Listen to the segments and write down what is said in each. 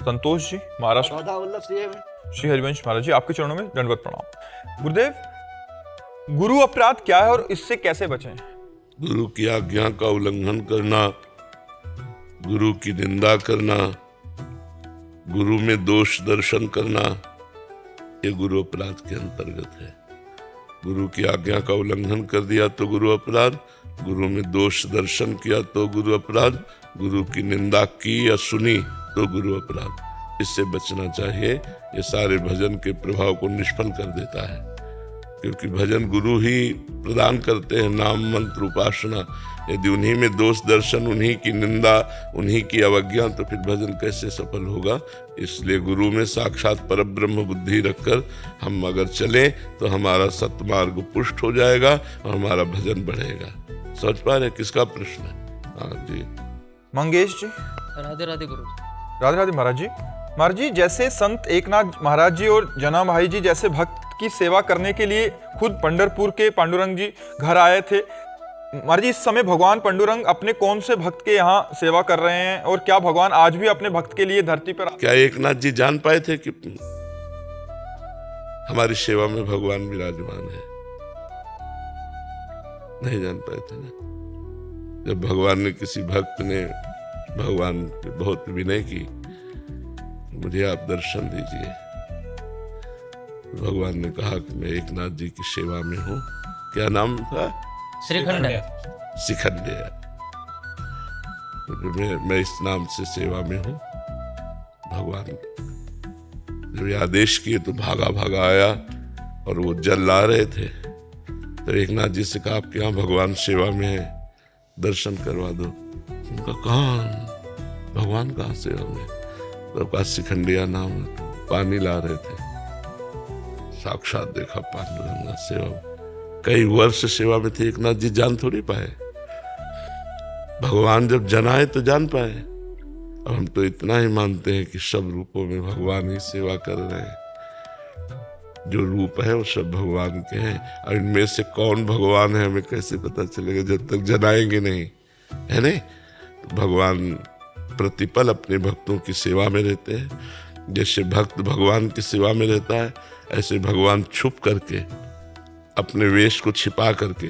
संतोष जी, महाराष्ट्र। राधा वल्लभ श्री हरिवंश महाराज जी, आपके चरणों में दंडवत प्रणाम। गुरुदेव, गुरु अपराध क्या है और इससे कैसे बचें? गुरु की आज्ञा का उल्लंघन करना, गुरु की निंदा करना, गुरु में दोष दर्शन करना, ये गुरु अपराध के अंतर्गत है। गुरु की आज्ञा का उल्लंघन कर दिया तो गुरु अपराध, गुरु में दोष दर्शन किया तो गुरु अपराध, गुरु की निंदा की या सुनी तो गुरु अपराध। इससे बचना चाहिए। ये सारे भजन के प्रभाव को निष्फल कर देता है, क्योंकि भजन गुरु ही प्रदान करते हैं, नाम मंत्र उपासना। यदि उन्हीं में दोष दर्शन, उन्हीं की निंदा, उन्हीं की अवज्ञा, तो फिर भजन कैसे सफल होगा। इसलिए गुरु में साक्षात परब्रह्म बुद्धि रखकर हम अगर चलें तो हमारा सत्मार्ग पुष्ट हो जाएगा और हमारा भजन बढ़ेगा। समझ पा रहे किसका प्रश्न है? हाँ जी। मंगेश जी। राधे राधे गुरु जी। राधे राधे महाराज जी। महाराज जी, जैसे संत एकनाथ महाराज जी और जना भाई जी जैसे भक्त की सेवा करने के लिए खुद पंढरपुर के पांडुरंग जी घर आए थे, महाराज जी इस समय भगवान पांडुरंग अपने कौन से भक्त के यहाँ सेवा कर रहे हैं और क्या भगवान आज भी अपने भक्त के लिए धरती पर? क्या एकनाथ जी जान पाए थे कि हमारी सेवा में भगवान विराजमान है? नहीं जान पाए थे ना। जब भगवान ने, किसी भक्त ने भगवान पे बहुत विनय की, मुझे आप दर्शन दीजिए, भगवान ने कहा कि मैं एकनाथ जी की सेवा में हूँ। क्या नाम था? श्रीखंड। शिखंडिया। मैं इस नाम से सेवा में हूँ। भगवान जब ये आदेश किए तो भागा भागा आया और वो जल ला रहे थे, तो एकनाथ जी से कहा आपके यहाँ भगवान सेवा में है, दर्शन करवा दो। उनका कहाँ, भगवान कहाँ सेवा में? तो कहा शिखंडिया नाम है। पानी ला रहे थे, साक्षात देखा पांडुरंग सेवा। कई वर्ष सेवा में थे एकनाथ जी, जान थोड़ी पाए। भगवान जब जनाए तो जान पाए। अब हम तो इतना ही मानते हैं कि सब रूपों में भगवान ही सेवा कर रहे हैं। जो रूप है वो सब भगवान के हैं, और इनमें से कौन भगवान है हमें कैसे पता चलेगा जब तक जनाएंगे नहीं, है नहीं? तो भगवान प्रतिपल अपने भक्तों की सेवा में रहते हैं। जैसे भक्त भगवान की सेवा में रहता है, ऐसे भगवान छुप करके, अपने वेश को छिपा करके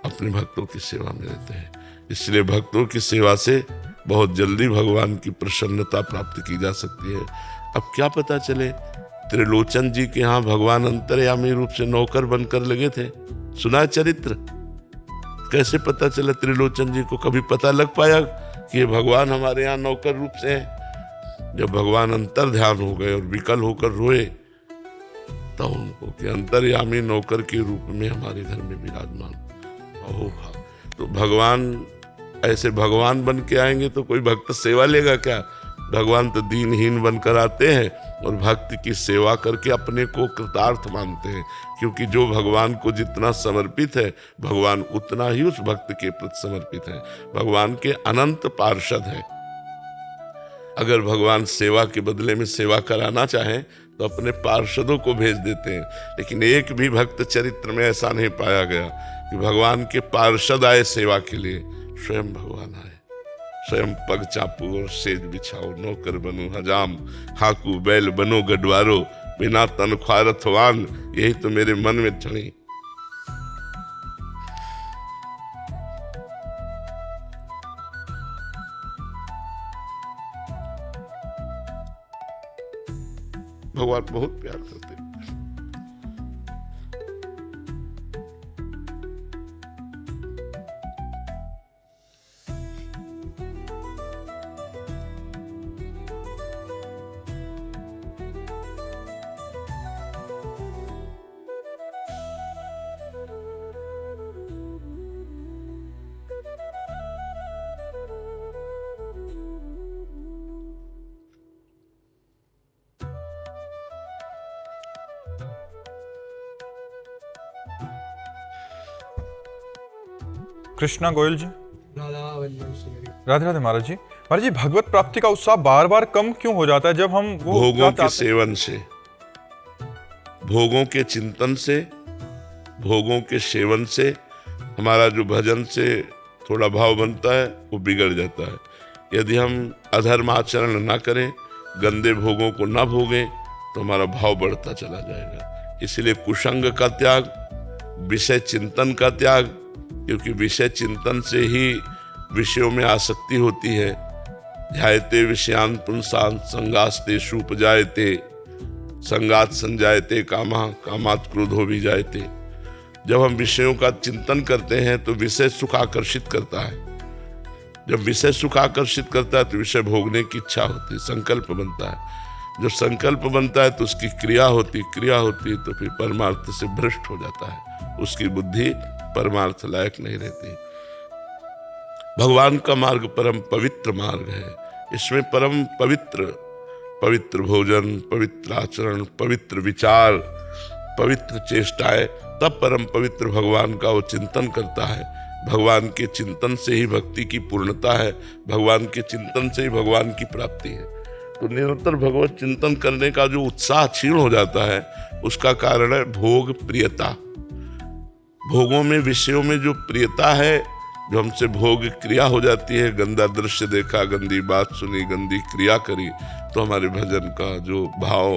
अपने भक्तों की सेवा में रहते हैं। इसलिए भक्तों की सेवा से बहुत जल्दी भगवान की प्रसन्नता प्राप्त की जा सकती है। अब क्या पता चले, त्रिलोचन जी के यहाँ भगवान अंतर्यामी रूप से नौकर बनकर लगे थे, सुना चरित्र? कैसे पता चला त्रिलोचन जी को? कभी पता लग पाया कि ये भगवान हमारे यहाँ नौकर रूप से है? जब भगवान अंतर ध्यान हो गए और विकल होकर रोए, तो उनको कि अंतर्यामी नौकर के रूप में हमारे घर में विराजमान। तो भगवान ऐसे भगवान बन के आएंगे तो कोई भक्त सेवा लेगा क्या? भगवान तो दीनहीन बनकर आते हैं और भक्त की सेवा करके अपने को कृतार्थ मानते हैं, क्योंकि जो भगवान को जितना समर्पित है, भगवान उतना ही उस भक्त के प्रति समर्पित है। भगवान के अनंत पार्षद हैं। अगर भगवान सेवा के बदले में सेवा कराना चाहें तो अपने पार्षदों को भेज देते हैं, लेकिन एक भी भक्त चरित्र में ऐसा नहीं पाया गया कि भगवान के पार्षद आए सेवा के लिए। स्वयं भगवान आए, स्वयं पग चापू और सेज बिछाओ, नौकर बनो हजाम, हाकू बैल बनो गडवारो, बिना तनख्वाह रथवान, यही तो मेरे मन में चढ़ी। भगवान बहुत प्यार करते हैं। कृष्णा गोयल जी। राधे राधे महाराज जी। महाराज जी, भगवत प्राप्ति का उत्साह बार बार कम क्यों हो जाता है जब हम भोगों के सेवन से, भोगों के चिंतन से, भोगों के सेवन से हमारा जो भजन से थोड़ा भाव बनता है वो बिगड़ जाता है। यदि हम अधर्म आचरण ना करें, गंदे भोगों को ना भोगें तो हमारा भाव बढ़ता चला जाएगा। इसलिए कुसंग का त्याग, विषय चिंतन का त्याग, क्योंकि विषय चिंतन से ही विषयों में आसक्ति होती है। ध्यायते विषयान पुंसान संगास्तेषु उपजायते, संगात संजायते कामा, कामात क्रोधो भी जायते। जब हम विषयों का चिंतन करते हैं तो विषय सुख आकर्षित करता है। जब विषय सुख आकर्षित करता है तो विषय भोगने की इच्छा होती है, संकल्प बनता है। जब संकल्प बनता है तो उसकी क्रिया होती तो फिर परमार्थ से भ्रष्ट हो जाता है, उसकी बुद्धि परमार्थ लायक नहीं रहती। भगवान का मार्ग परम पवित्र मार्ग है। इसमें परम पवित्र भोजन, पवित्र आचरण, पवित्र विचार, पवित्र चेष्टाएं, तब परम पवित्र भगवान का वो चिंतन करता है। भगवान के चिंतन से ही भक्ति की पूर्णता है, भगवान के चिंतन से ही भगवान की प्राप्ति है। तो निरंतर भगवत चिंतन करने का जो उत्साह क्षीण हो जाता है, उसका कारण है भोग प्रियता। भोगों में, विषयों में जो प्रियता है, जो हमसे भोग क्रिया हो जाती है, गंदा दृश्य देखा, गंदी बात सुनी, गंदी क्रिया करी, तो हमारे भजन का जो भाव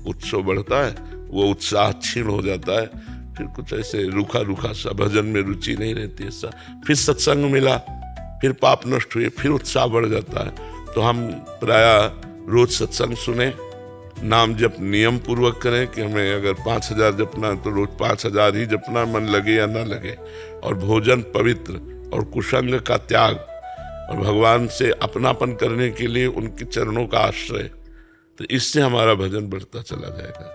उत्सव बढ़ता है वो उत्साह क्षीण हो जाता है। फिर कुछ ऐसे रूखा सा, भजन में रुचि नहीं रहती है सा। फिर सत्संग मिला, फिर पाप नष्ट हुए, फिर उत्साह बढ़ जाता है। तो हम प्रायः रोज सत्संग सुने, नाम जप नियम पूर्वक करें कि हमें अगर 5000 जपना है तो रोज 5000 ही जपना, मन लगे या ना लगे। और भोजन पवित्र और कुसंग का त्याग और भगवान से अपनापन करने के लिए उनके चरणों का आश्रय, तो इससे हमारा भजन बढ़ता चला जाएगा।